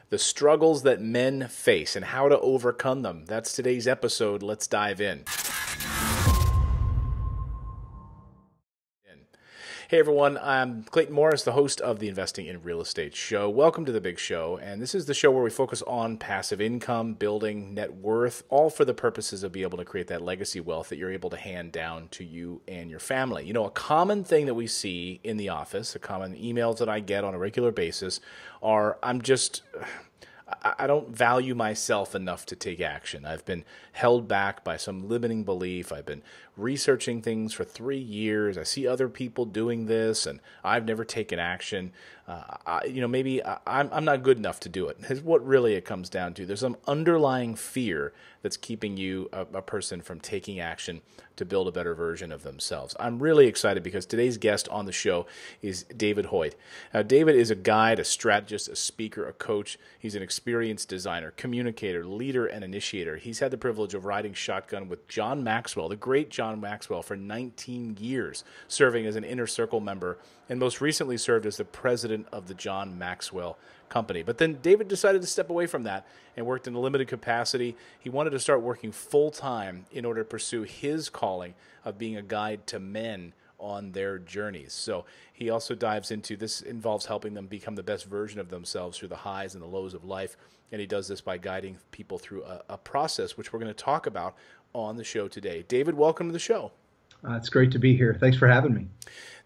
the struggles that men face and how to overcome them. That's today's episode. Let's dive in. Hey everyone, I'm Clayton Morris, the host of the Investing in Real Estate show. Welcome to the big show, and this is the show where we focus on passive income, building net worth, all for the purposes of being able to create that legacy wealth that you're able to hand down to you and your family. You know, a common thing that we see in the office, a common emails that I get on a regular basis are, I don't value myself enough to take action. I've been held back by some limiting belief. I've been researching things for 3 years. I see other people doing this, and I've never taken action. Maybe I'm not good enough to do it. Is what really it comes down to. There's some underlying fear that's keeping you, a person, from taking action to build a better version of themselves. I'm really excited because today's guest on the show is David Hoyt. Now, David is a guide, a strategist, a speaker, a coach. He's an experienced designer, communicator, leader, and initiator. He's had the privilege of riding shotgun with John Maxwell, the great John Maxwell, for 19 years, serving as an inner circle member, and most recently served as the president of the John Maxwell Company. But then David decided to step away from that and worked in a limited capacity. He wanted to start working full-time in order to pursue his calling of being a guide to men on their journeys. So he also dives into this, involves helping them become the best version of themselves through the highs and the lows of life. And he does this by guiding people through a process, which we're going to talk about on the show today. David, welcome to the show. It's great to be here. Thanks for having me.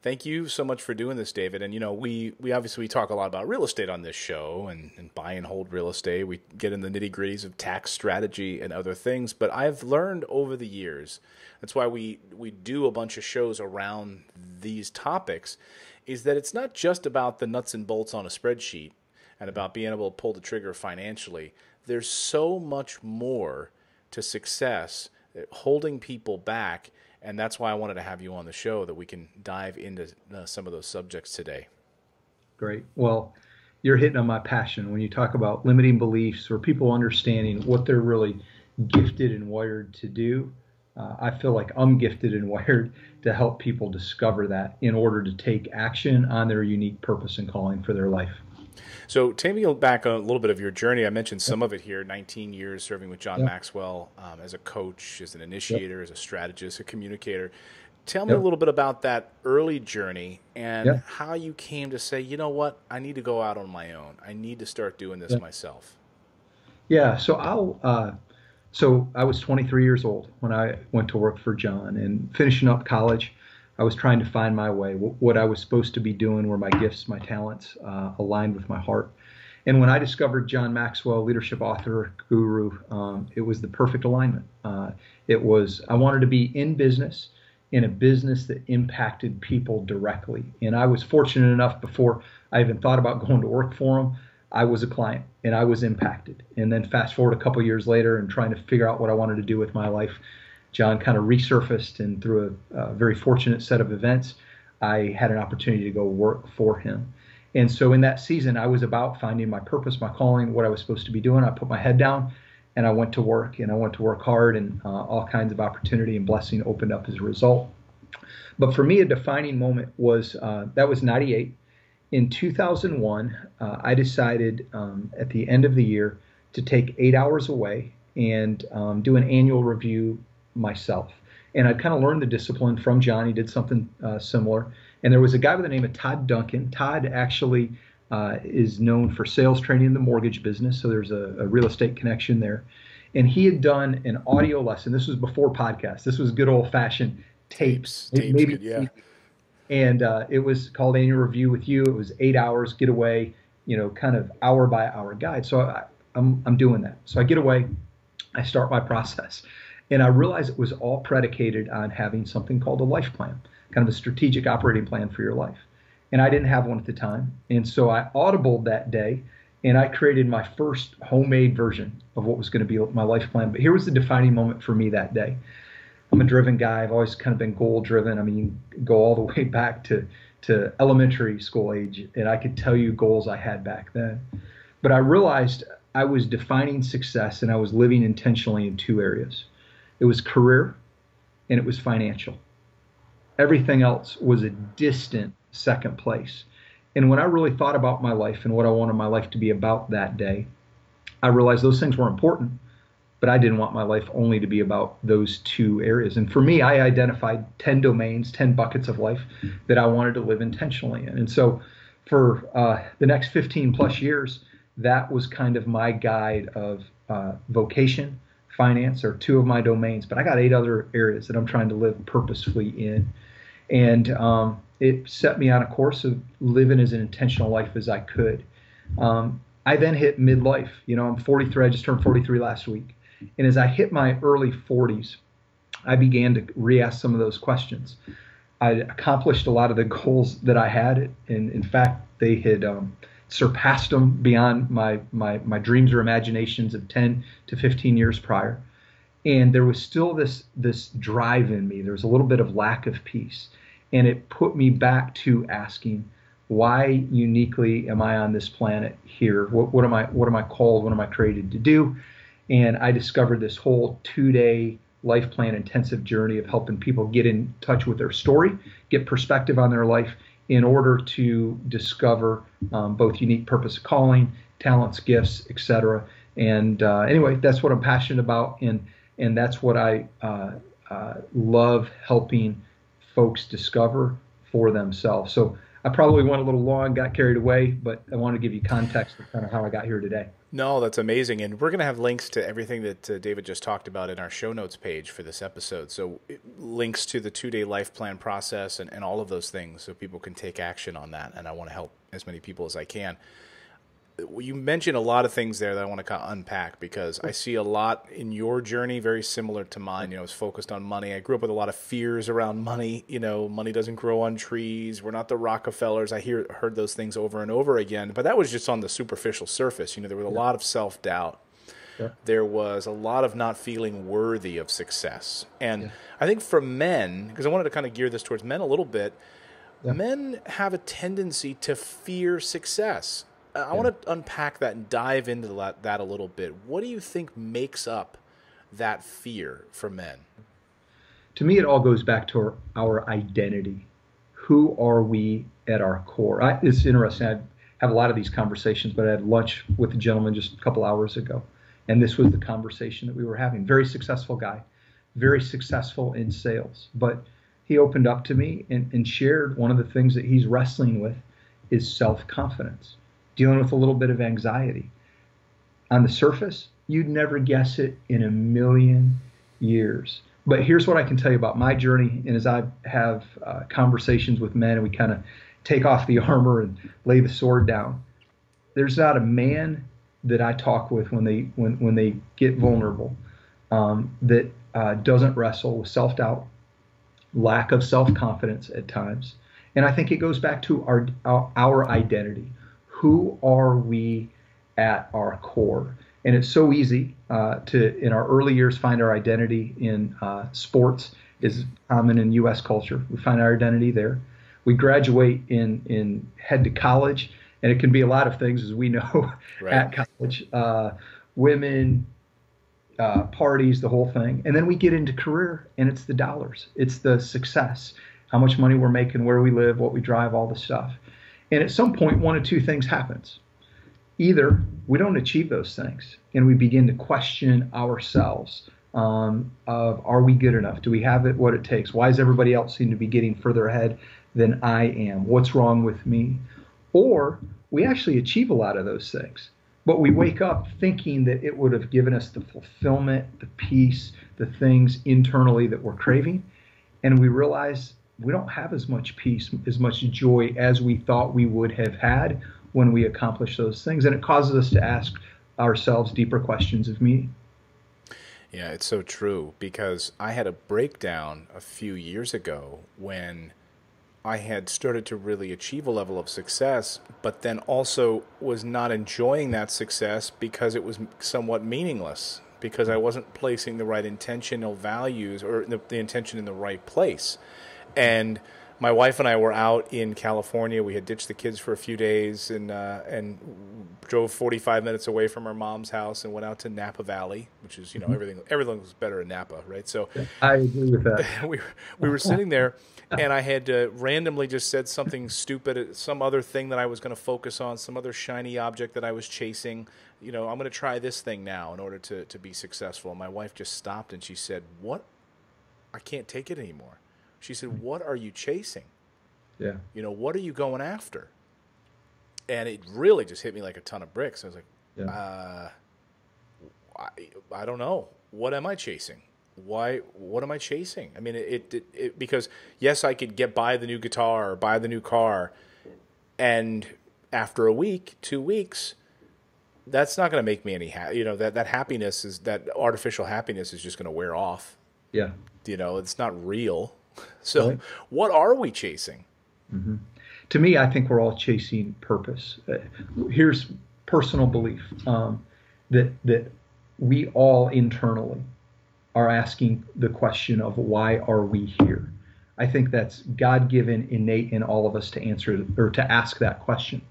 Thank you so much for doing this, David. And, you know, we obviously talk a lot about real estate on this show and buy and hold real estate. We get in the nitty-gritties of tax strategy and other things. But I've learned over the years, that's why we do a bunch of shows around these topics, is that it's not just about the nuts and bolts on a spreadsheet and about being able to pull the trigger financially. There's so much more to success, holding people back. And that's why I wanted to have you on the show, that we can dive into some of those subjects today. Great. Well, you're hitting on my passion when you talk about limiting beliefs or people understanding what they're really gifted and wired to do. I feel like I'm gifted and wired to help people discover that in order to take action on their unique purpose and calling for their life. So take me back a little bit of your journey. I mentioned some of it here, 19 years serving with John Maxwell as a coach, as an initiator, as a strategist, a communicator. Tell me a little bit about that early journey and how you came to say, you know what, I need to go out on my own. I need to start doing this myself. Yeah, so I was 23 years old when I went to work for John, and finishing up college, I was trying to find my way, what I was supposed to be doing, where my gifts, my talents aligned with my heart. And when I discovered John Maxwell, leadership author, guru, it was the perfect alignment. I wanted to be in business, in a business that impacted people directly. And I was fortunate enough, before I even thought about going to work for him, I was a client and I was impacted. And then fast forward a couple of years later and trying to figure out what I wanted to do with my life, John kind of resurfaced, and through a very fortunate set of events, I had an opportunity to go work for him. And so in that season, I was about finding my purpose, my calling, what I was supposed to be doing. I put my head down and I went to work, and I went to work hard, and all kinds of opportunity and blessing opened up as a result. But for me, a defining moment was, that was 98. In 2001, I decided at the end of the year to take 8 hours away and do an annual review myself. And I kind of learned the discipline from John. He did something similar. And there was a guy by the name of Todd Duncan. Todd actually is known for sales training in the mortgage business. So there's a real estate connection there. And he had done an audio lesson. This was before podcasts. This was good old fashioned tapes. Maybe good, yeah. And it was called Annual Review with You. It was 8 hours, get away, kind of hour by hour guide. So I'm doing that. So I get away, I start my process. And I realized it was all predicated on having something called a life plan, kind of a strategic operating plan for your life. And I didn't have one at the time. And so I audibled that day, and I created my first homemade version of what was going to be my life plan. But here was the defining moment for me that day. I'm a driven guy. I've always kind of been goal driven. I mean, you can go all the way back to elementary school age, and I could tell you goals I had back then. But I realized I was defining success, and I was living intentionally in two areas. It was career, and it was financial. Everything else was a distant second place. And when I really thought about my life and what I wanted my life to be about that day, I realized those things were important, but I didn't want my life only to be about those two areas. And for me, I identified 10 domains, 10 buckets of life that I wanted to live intentionally in. And so for the next 15 plus years, that was kind of my guide of vocation, finance are two of my domains, but I got 8 other areas that I'm trying to live purposefully in. And it set me on a course of living as an intentional life as I could. I then hit midlife. I'm 43. I just turned 43 last week. And as I hit my early 40s, I began to re-ask some of those questions. I accomplished a lot of the goals that I had, and in fact, they had surpassed them beyond my dreams or imaginations of 10 to 15 years prior. And there was still this drive in me. There was a little bit of lack of peace. And it put me back to asking, why uniquely am I on this planet here? What am I called? What am I created to do? And I discovered this whole 2-day LifePlan intensive journey of helping people get in touch with their story, get perspective on their life in order to discover both unique purpose, calling, talents, gifts, etc. And anyway, that's what I'm passionate about, and that's what I love helping folks discover for themselves. So I probably went a little long, got carried away, but I want to give you context of kind of how I got here today. No, that's amazing. And we're going to have links to everything that David just talked about in our show notes page for this episode. So links to the 2-day life plan process and all of those things so people can take action on that. And I want to help as many people as I can. You mentioned a lot of things there that I want to kind of unpack because I see a lot in your journey very similar to mine. It's focused on money. I grew up with a lot of fears around money. Money doesn't grow on trees. We're not the Rockefellers. I heard those things over and over again, but that was just on the superficial surface. There was a lot of self-doubt. Yeah. There was a lot of not feeling worthy of success. And I think for men, because I wanted to kind of gear this towards men a little bit, men have a tendency to fear success. I want to unpack that and dive into that a little bit. What do you think makes up that fear for men? To me, it all goes back to our identity. Who are we at our core? It's interesting. I have a lot of these conversations, but I had lunch with a gentleman just a couple hours ago, and this was the conversation that we were having. Very successful guy, very successful in sales, but he opened up to me and shared one of the things that he's wrestling with is self-confidence. Dealing with a little bit of anxiety. On the surface, you'd never guess it in a million years. But here's what I can tell you about my journey. And as I have conversations with men and we kind of take off the armor and lay the sword down, there's not a man that I talk with when they get vulnerable that doesn't wrestle with self-doubt, lack of self-confidence at times. And I think it goes back to our identity. Who are we at our core? And it's so easy to, in our early years, find our identity in sports is common in U.S. culture. We find our identity there. We graduate in head to college, and it can be a lot of things, as we know, right. At college. Women, parties, the whole thing. And then we get into career, and it's the dollars. It's the success, how much money we're making, where we live, what we drive, all the stuff. And at some point, one of two things happens. Either we don't achieve those things and we begin to question ourselves of are we good enough? Do we have it what it takes? Why does everybody else seem to be getting further ahead than I am? What's wrong with me? Or we actually achieve a lot of those things, but we wake up thinking that it would have given us the fulfillment, the peace, the things internally that we're craving. And we realize we don't have as much peace, as much joy as we thought we would have had when we accomplish those things. And it causes us to ask ourselves deeper questions of meaning. Yeah, it's so true, because I had a breakdown a few years ago when I had started to really achieve a level of success, but then also was not enjoying that success because it was somewhat meaningless, because I wasn't placing the right intentional values or the intention in the right place. And my wife and I were out in California. We had ditched the kids for a few days and drove 45 minutes away from our mom's house and went out to Napa Valley, which is, everything was better in Napa, right? So I agree with that. we were sitting there, and I had randomly just said something stupid, some other thing that I was going to focus on, some other shiny object that I was chasing. I'm going to try this thing now in order to be successful. And my wife just stopped and she said, "What? I can't take it anymore." She said, "What are you chasing? Yeah. What are you going after?" And it really just hit me like a ton of bricks. I was like, Yeah. I don't know. What am I chasing? What am I chasing? I mean, it because yes, I could get buy the new guitar or buy the new car, and after a week, 2 weeks, that's not going to make me any happy. That happiness that artificial happiness is just going to wear off. Yeah. It's not real. So Right. what are we chasing? Mm-hmm. To me, I think we're all chasing purpose. Here's personal belief that we all internally are asking the question of why are we here? I think that's God-given, innate in all of us to answer or to ask that question.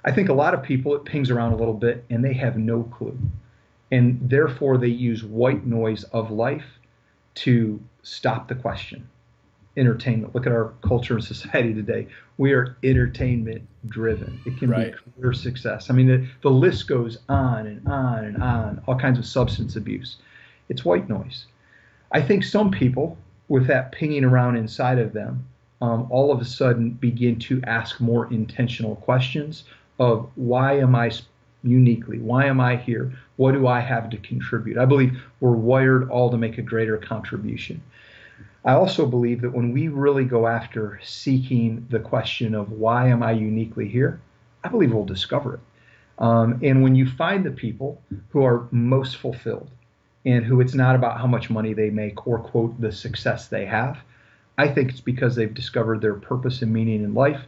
I think a lot of people, it pings around a little bit and they have no clue. And therefore they use white noise of life to stop the question. Entertainment. Look at our culture and society today. We are entertainment driven. It can Right. be career success. I mean, the list goes on and on and on, all kinds of substance abuse. It's white noise. I think some people, with that pinging around inside of them, all of a sudden begin to ask more intentional questions of why am I uniquely? Why am I here? What do I have to contribute? I believe we're wired all to make a greater contribution. I also believe that when we really go after seeking the question of why am I uniquely here, I believe we'll discover it. And when you find the people who are most fulfilled and who it's not about how much money they make or, quote, the success they have, I think it's because they've discovered their purpose and meaning in life,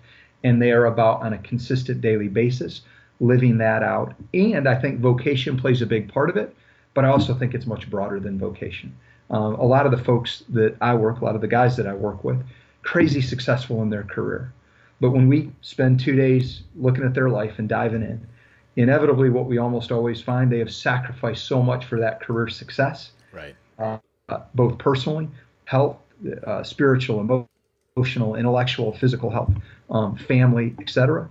and they are about, on a consistent daily basis, living that out. And I think vocation plays a big part of it, but I also think it's much broader than vocation. A lot of the folks that I work, a lot of the guys that I work with, crazy successful in their career. But when we spend 2 days looking at their life and diving in, inevitably what we almost always find, they have sacrificed so much for that career success, Right. Both personally, health, spiritual, emotional, intellectual, physical health, family, etc.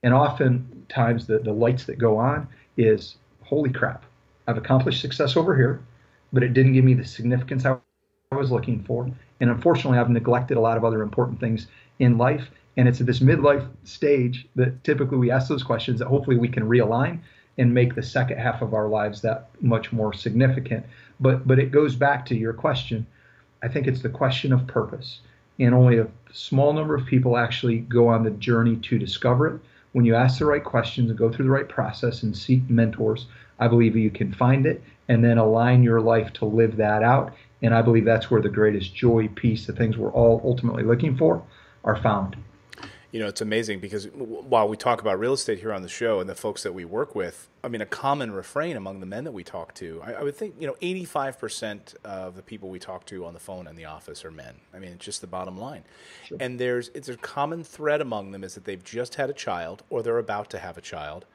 And oftentimes the lights that go on is, holy crap, I've accomplished success over here, but it didn't give me the significance I was looking for. And unfortunately, I've neglected a lot of other important things in life. And it's at this midlife stage that typically we ask those questions that hopefully we can realign and make the second half of our lives that much more significant. But it goes back to your question. I think it's the question of purpose. And only a small number of people actually go on the journey to discover it. When you ask the right questions and go through the right process and seek mentors, I believe you can find it and then align your life to live that out. And I believe that's where the greatest joy, peace, the things we're all ultimately looking for are found. It's amazing because while we talk about real estate here on the show and the folks that we work with, I mean, a common refrain among the men that we talk to, I would think, 85% of the people we talk to on the phone in the office are men. I mean, it's just the bottom line. Sure. And it's a common thread among them is that they've just had a child or they're about to have a child.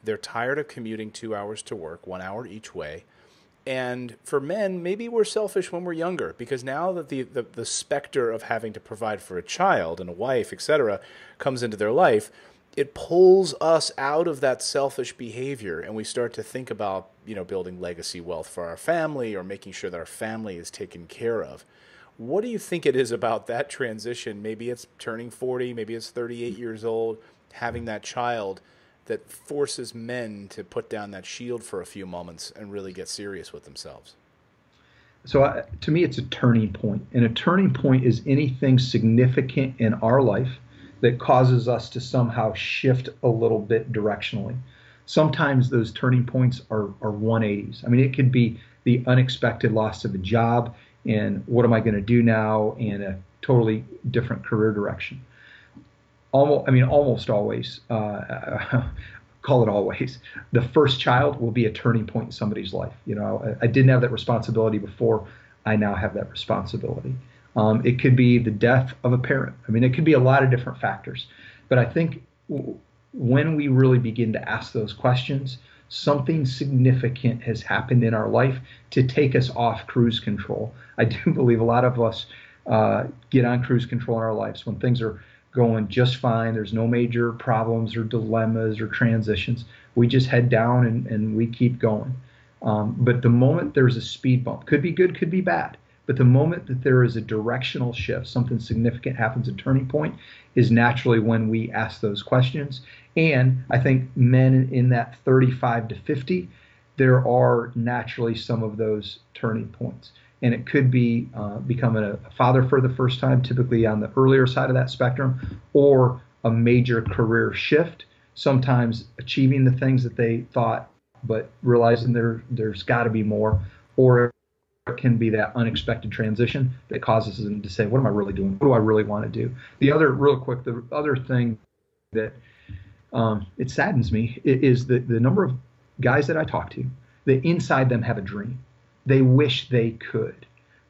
They're tired of commuting 2 hours to work, 1 hour each way. And for men, maybe we're selfish when we're younger because now that the specter of having to provide for a child and a wife, etc., comes into their life, it pulls us out of that selfish behavior and we start to think about, building legacy wealth for our family or making sure that our family is taken care of. What do you think it is about that transition? Maybe it's turning 40, maybe it's 38 years old, having that child that forces men to put down that shield for a few moments and really get serious with themselves? So to me, it's a turning point. And a turning point is anything significant in our life that causes us to somehow shift a little bit directionally. Sometimes those turning points are 180s. I mean, it could be the unexpected loss of a job and what am I going to do now in a totally different career direction. Almost always, call it always, the first child will be a turning point in somebody's life. I didn't have that responsibility before. I now have that responsibility. It could be the death of a parent. I mean, it could be a lot of different factors. But I think when we really begin to ask those questions, something significant has happened in our life to take us off cruise control. I do believe a lot of us get on cruise control in our lives when things are going just fine. There's no major problems or dilemmas or transitions. We just head down and we keep going. But the moment there's a speed bump, could be good, could be bad. But the moment that there is a directional shift, something significant happens, a turning point, is naturally when we ask those questions. And I think men in that 35 to 50, there are naturally some of those turning points. And it could be becoming a father for the first time, typically on the earlier side of that spectrum, or a major career shift, sometimes achieving the things that they thought, but realizing there's got to be more, or it can be that unexpected transition that causes them to say, what am I really doing? What do I really want to do? The other thing that it saddens me is the number of guys that I talk to that inside them have a dream. They wish they could,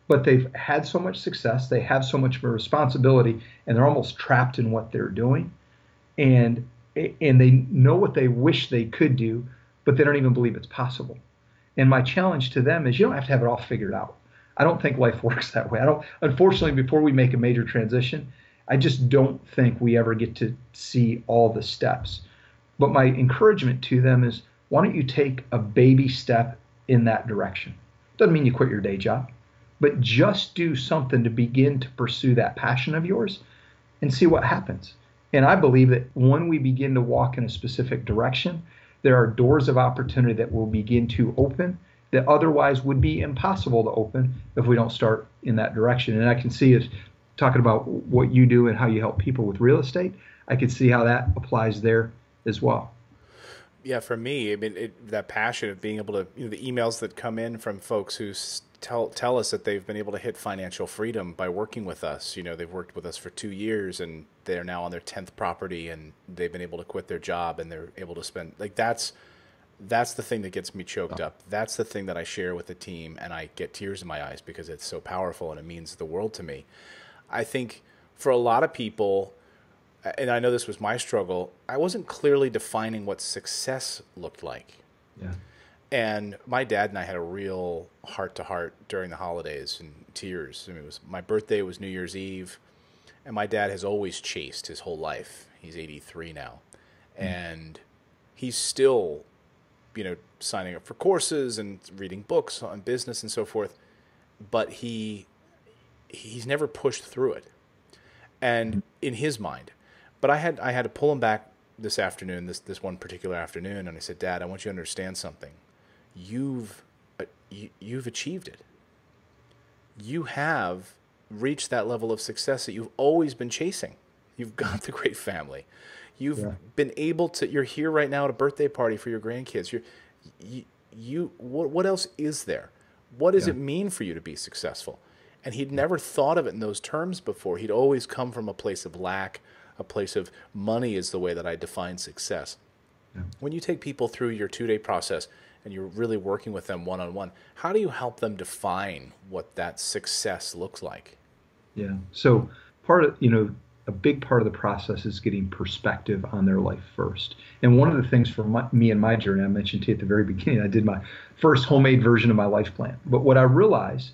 but they've had so much success, they have so much of a responsibility, and they're almost trapped in what they're doing. And they know what they wish they could do, but they don't even believe it's possible. And my challenge to them is you don't have to have it all figured out. I don't think life works that way. Unfortunately, before we make a major transition, I just don't think we ever get to see all the steps. But my encouragement to them is, why don't you take a baby step in that direction? Doesn't mean you quit your day job, but just do something to begin to pursue that passion of yours and see what happens. And I believe that when we begin to walk in a specific direction, there are doors of opportunity that will begin to open that otherwise would be impossible to open if we don't start in that direction. And I can see it talking about what you do and how you help people with real estate. I can see how that applies there as well. Yeah, for me, I mean, that passion of being able to, the emails that come in from folks who tell us that they've been able to hit financial freedom by working with us. They've worked with us for 2 years and they're now on their 10th property and they've been able to quit their job and they're able to spend, that's the thing that gets me choked up. That's the thing that I share with the team and I get tears in my eyes because it's so powerful and it means the world to me. I think for a lot of people, and I know this was my struggle, I wasn't clearly defining what success looked like. Yeah. And my dad and I had a real heart-to-heart during the holidays and tears. I mean, my birthday was New Year's Eve, and my dad has always chased his whole life. He's 83 now. And he's still, signing up for courses and reading books on business and so forth. But he's never pushed through it. And in his mind. But I had to pull him back this afternoon, this one particular afternoon, and I said, Dad, I want you to understand something. You've achieved it. You have reached that level of success that you've always been chasing. You've got the great family. You've been able to. You're here right now at a birthday party for your grandkids. What else is there? What does it mean for you to be successful? And he'd never thought of it in those terms before. He'd always come from a place of lack, a place of money is the way that I define success. Yeah. When you take people through your 2-day process and you're really working with them one-on-one, how do you help them define what that success looks like? Yeah. So a big part of the process is getting perspective on their life first. And one of the things for me and my journey, I mentioned to you at the very beginning, I did my first homemade version of my life plan. But what I realized,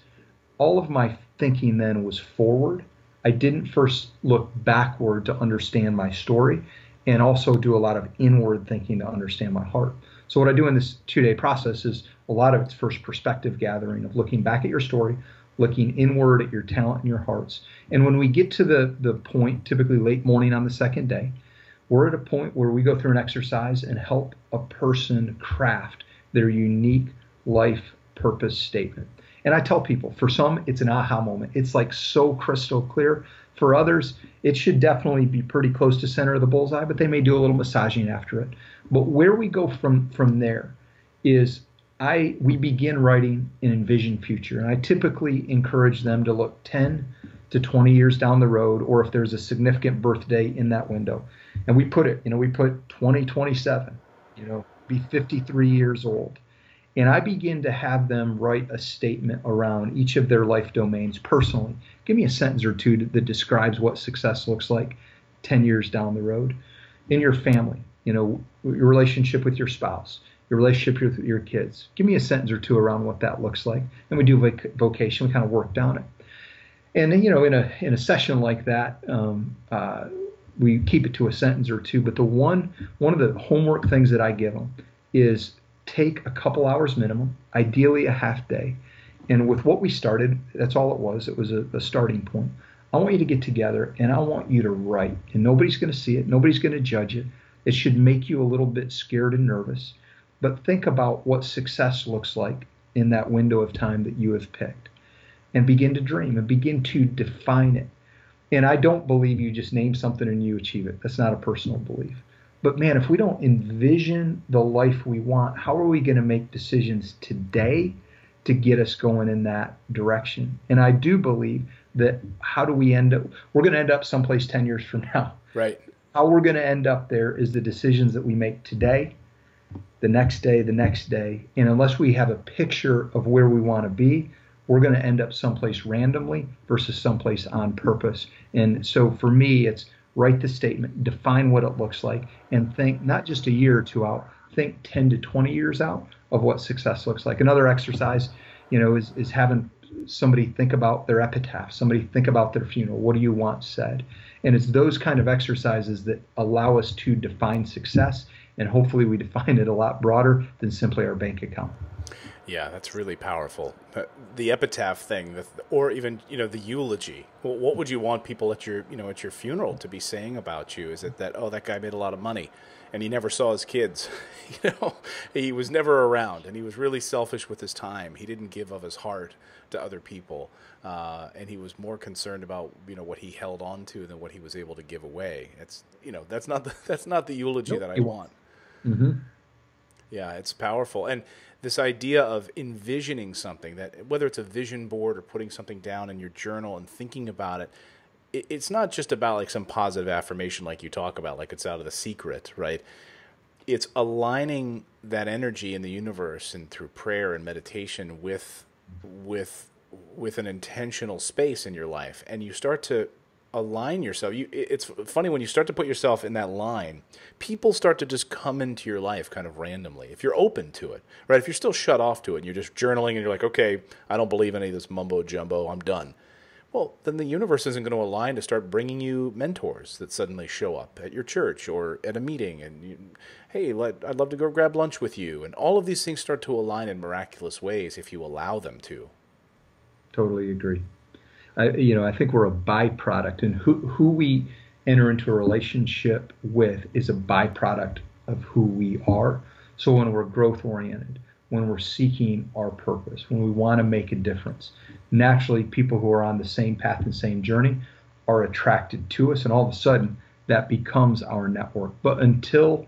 all of my thinking then was forward. I didn't first look backward to understand my story and also do a lot of inward thinking to understand my heart. So what I do in this 2-day process is a lot of it's first perspective gathering of looking back at your story, looking inward at your talent and your hearts. And when we get to the point, typically late morning on the second day, we're at a point where we go through an exercise and help a person craft their unique life purpose statement. And I tell people, for some, it's an aha moment. It's like so crystal clear. For others, it should definitely be pretty close to center of the bullseye, but they may do a little massaging after it. But where we go from there is we begin writing an envisioned future. And I typically encourage them to look 10 to 20 years down the road, or if there's a significant birthday in that window. And we put 2027, be 53 years old. And I begin to have them write a statement around each of their life domains personally. Give me a sentence or two that describes what success looks like 10 years down the road. In your family, your relationship with your spouse, your relationship with your kids. Give me a sentence or two around what that looks like. And we do vocation, we kind of work down it. And then, in a session like that, we keep it to a sentence or two. But one of the homework things that I give them is take a couple hours minimum, ideally a half day. And with what we started, that's all it was. It was a starting point. I want you to get together and I want you to write. And nobody's going to see it. Nobody's going to judge it. It should make you a little bit scared and nervous. But think about what success looks like in that window of time that you have picked. And begin to dream and begin to define it. And I don't believe you just name something and you achieve it. That's not a personal belief. But man, if we don't envision the life we want, how are we going to make decisions today to get us going in that direction? And I do believe that how do we end up, we're going to end up someplace 10 years from now. Right. How we're going to end up there is the decisions that we make today, the next day. And unless we have a picture of where we want to be, we're going to end up someplace randomly versus someplace on purpose. And so for me, it's write the statement, define what it looks like, and think not just a year or two out, think 10 to 20 years out of what success looks like. Another exercise, is having somebody think about their epitaph, somebody think about their funeral. What do you want said? And it's those kind of exercises that allow us to define success. And hopefully we define it a lot broader than simply our bank account. Yeah, that's really powerful. The epitaph thing, or even the eulogy. Well, what would you want people at your funeral to be saying about you? Is it that that guy made a lot of money, and he never saw his kids, he was never around, and he was really selfish with his time. He didn't give of his heart to other people, and he was more concerned about what he held on to than what he was able to give away. It's that's not the eulogy that I want. Mm-hmm. Yeah, it's powerful. And this idea of envisioning something, that whether it's a vision board or putting something down in your journal and thinking about it, it's not just about like some positive affirmation like you talk about, like it's out of The Secret, right? It's aligning that energy in the universe and through prayer and meditation with an intentional space in your life. And you start to align yourself. It's funny when you start to put yourself in that line, people start to just come into your life kind of randomly. If you're open to it, right? If you're still shut off to it and you're just journaling and you're like, okay, I don't believe any of this mumbo jumbo, I'm done. Well, then the universe isn't going to align to start bringing you mentors that suddenly show up at your church or at a meeting. And hey, I'd love to go grab lunch with you. And all of these things start to align in miraculous ways if you allow them to. Totally agree. I think we're a byproduct, and who we enter into a relationship with is a byproduct of who we are. So when we're growth oriented, when we're seeking our purpose, when we want to make a difference, naturally people who are on the same path and same journey are attracted to us, and all of a sudden that becomes our network. But until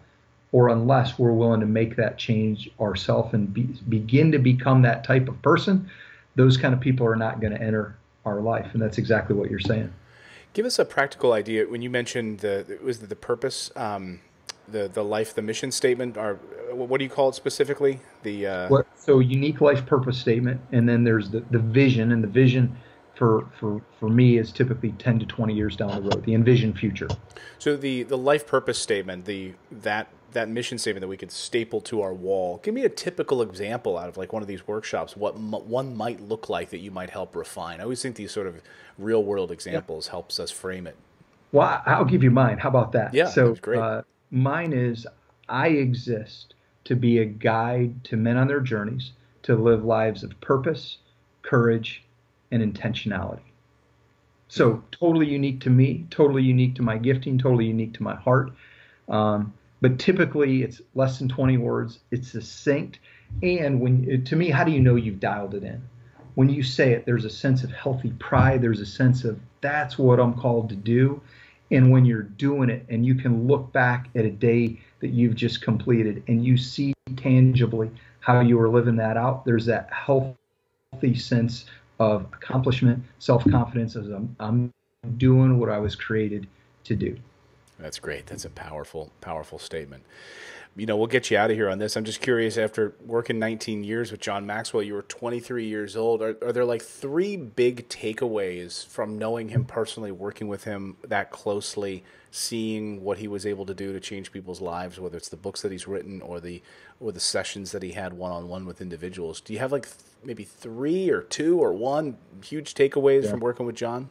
or unless we're willing to make that change ourselves and begin to become that type of person, those kind of people are not going to enter our life. And that's exactly what you're saying. Give us a practical idea. When you mentioned the purpose, the mission statement, or what do you call it specifically? So unique life purpose statement. And then there's the vision, and the vision for me is typically 10 to 20 years down the road, the envisioned future. So the life purpose statement, that mission statement that we could staple to our wall. Give me a typical example out of like one of these workshops, what one might look like that you might help refine. I always think these sort of real world examples helps us frame it. Well, I'll give you mine. How about that? Yeah, so that's great. Mine is, I exist to be a guide to men on their journeys to live lives of purpose, courage, and intentionality. So totally unique to me, totally unique to my gifting, totally unique to my heart. But typically it's less than 20 words. It's succinct. And to me, how do you know you've dialed it in? When you say it, there's a sense of healthy pride. There's a sense of that's what I'm called to do. And when you're doing it and you can look back at a day that you've just completed and you see tangibly how you were living that out, there's that healthy sense of accomplishment, self-confidence as I'm doing what I was created to do. That's great. That's a powerful, powerful statement. we'll get you out of here on this. I'm just curious, after working 19 years with John Maxwell, you were 23 years old. Are there like three big takeaways from knowing him personally, working with him that closely, seeing what he was able to do to change people's lives, whether it's the books that he's written or the sessions that he had one-on-one with individuals? Do you have like maybe three or two or one huge takeaways from working with John?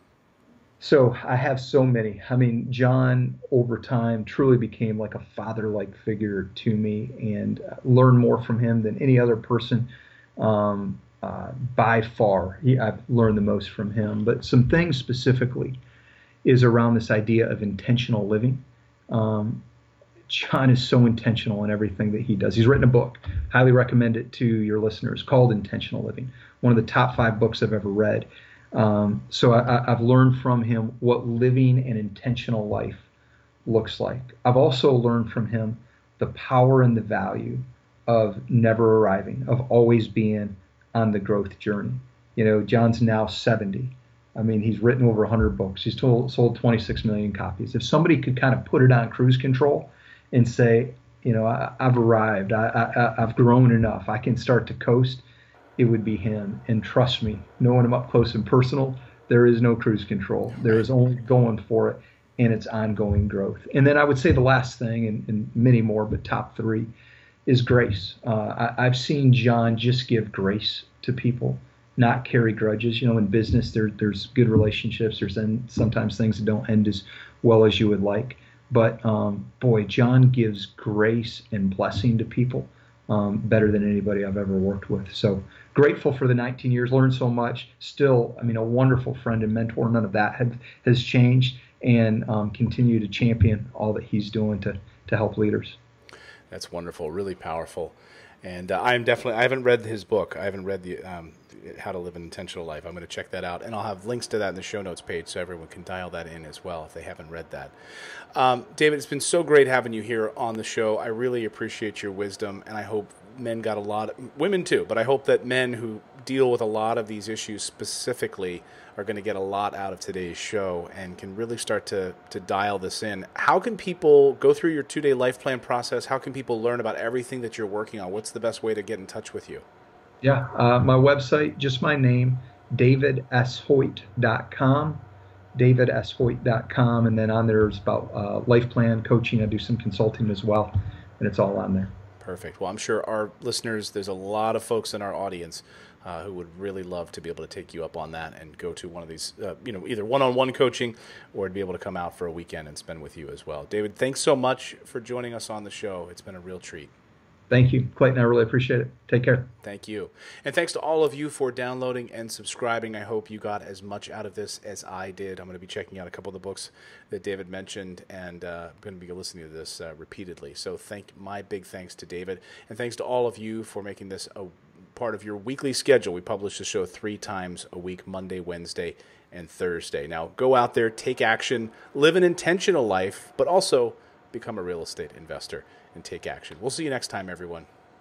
So I have so many. I mean, John over time truly became like a father-like figure to me, and learned more from him than any other person by far. I've learned the most from him. But some things specifically is around this idea of intentional living. John is so intentional in everything that he does. He's written a book, highly recommend it to your listeners, called Intentional Living, one of the top 5 books I've ever read. So I've learned from him what living an intentional life looks like. I've also learned from him the power and the value of never arriving, of always being on the growth journey. John's now 70. I mean, he's written over 100 books. He's sold 26 million copies. If somebody could kind of put it on cruise control and say, I've arrived, I've grown enough, I can start to coast, it would be him. And trust me, knowing him up close and personal, there is no cruise control. There is only going for it, and it's ongoing growth. And then I would say the last thing, and many more, but top 3, is grace. I've seen John just give grace to people, not carry grudges. In business, there's good relationships. There's sometimes things that don't end as well as you would like. But boy, John gives grace and blessing to people better than anybody I've ever worked with. So grateful for the 19 years, learned so much. Still, I mean, a wonderful friend and mentor. None of that has changed, and continue to champion all that he's doing to help leaders. That's wonderful, really powerful. And I haven't read his book. I haven't read the How to Live an Intentional Life. I'm going to check that out, and I'll have links to that in the show notes page so everyone can dial that in as well if they haven't read that. David, it's been so great having you here on the show. I really appreciate your wisdom, and I hope men got a lot, women too, but I hope that men who deal with a lot of these issues specifically are going to get a lot out of today's show and can really start to dial this in. How can people go through your 2-day life plan process? How can people learn about everything that you're working on? What's the best way to get in touch with you? Yeah, my website, just my name, davidshoyt.com, davidshoyt.com, and then on there is about life plan coaching. I do some consulting as well, and it's all on there. Perfect. Well, I'm sure our listeners, there's a lot of folks in our audience who would really love to be able to take you up on that and go to one of these, either one-on-one coaching or to be able to come out for a weekend and spend with you as well. David, thanks so much for joining us on the show. It's been a real treat. Thank you, Clayton. I really appreciate it. Take care. Thank you. And thanks to all of you for downloading and subscribing. I hope you got as much out of this as I did. I'm going to be checking out a couple of the books that David mentioned, and I'm going to be listening to this repeatedly. So my big thanks to David. And thanks to all of you for making this a part of your weekly schedule. We publish the show 3 times a week, Monday, Wednesday, and Thursday. Now, go out there, take action, live an intentional life, but also become a real estate investor and take action. We'll see you next time, everyone.